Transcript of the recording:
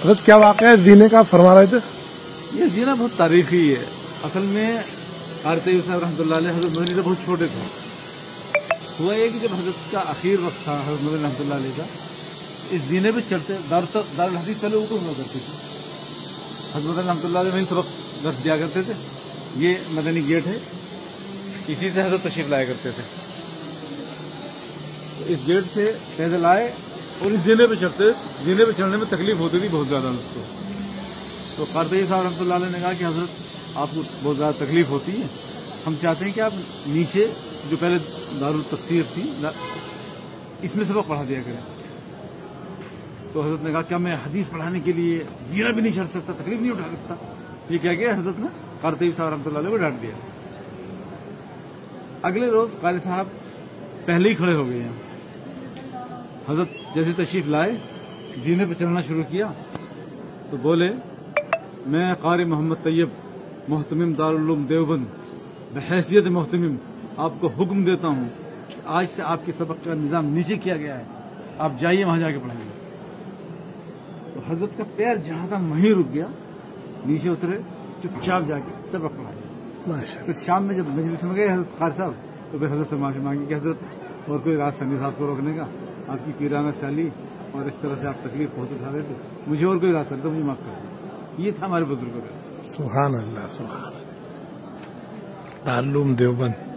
حضرت کیا واقعہ ہے زینے کا فرما رہے تھے؟ یہ زینہ بہت تاریخی ہے. اصل میں قاری طیب صاحب رحمۃ اللہ علیہ حضرت مدنی سے بہت چھوٹے تھے. ہوا یہ کہ جب حضرت کا آخر وقت تھا حضرت مدنی رحمۃ اللہ علیہ کا، اس زینے پہ چڑھتے دارالحدیث پہلے اوپر ہوا کرتی تھی. حضرت مدنی رحمۃ اللہ علیہ وہیں سبق درس دیا کرتے تھے. یہ مدنی گیٹ ہے، اسی سے حضرت تشریف لایا کرتے تھے. تو اس گیٹ سے پیدل آئے اور اس زینے پہ چڑھتے. زینے پہ چڑھنے میں تکلیف ہوتی تھی بہت زیادہ اس کو. تو قاری طیب صاحب رحمۃ اللہ علیہ نے کہا کہ حضرت آپ کو بہت زیادہ تکلیف ہوتی ہے، ہم چاہتے ہیں کہ آپ نیچے جو پہلے دارالتفسیر تھی اس میں سبق پڑھا دیا کریں. تو حضرت نے کہا کیا میں حدیث پڑھانے کے لیے زینہ بھی نہیں چڑھ سکتا، تکلیف نہیں اٹھا سکتا؟ یہ کہہ کے حضرت نے قاری طیب صاحب رحمۃ اللہ علیہ کو ڈانٹ دیا. اگلے روز قاری صاحب پہلے ہی کھڑے ہو گئے ہیں. حضرت جیسے تشریف لائے زینے پہ چڑھنا شروع کیا تو بولے میں قاری محمد طیب محتمم دارالعلوم دیوبند بحیثیت محتمم آپ کو حکم دیتا ہوں کہ آج سے آپ کے سبق کا نظام نیچے کیا گیا ہے، آپ جائیے وہاں جا کے پڑھائیے. تو حضرت کا پیر جہاں تھا وہیں رک گیا، نیچے اترے چپ چاپ جا کے سبق پڑھایا. پھر شام میں جب مجلس میں گئے حضرت قاری صاحب تو پھر حضرت سے معافی مانگی کہ حضرت اور کوئی راستہ نہیں تھا آپ کو روکنے کا، آپ کی پیرانہ سالی اور اس طرح سے آپ تکلیف پہنچ اٹھا رہے تھے، مجھے اور کوئی راستہ نہیں تو مجھے معاف کر دیں. یہ تھا ہمارے بزرگوں کا. سبحان اللہ، سبحان اللہ. دارالعلوم دیوبند.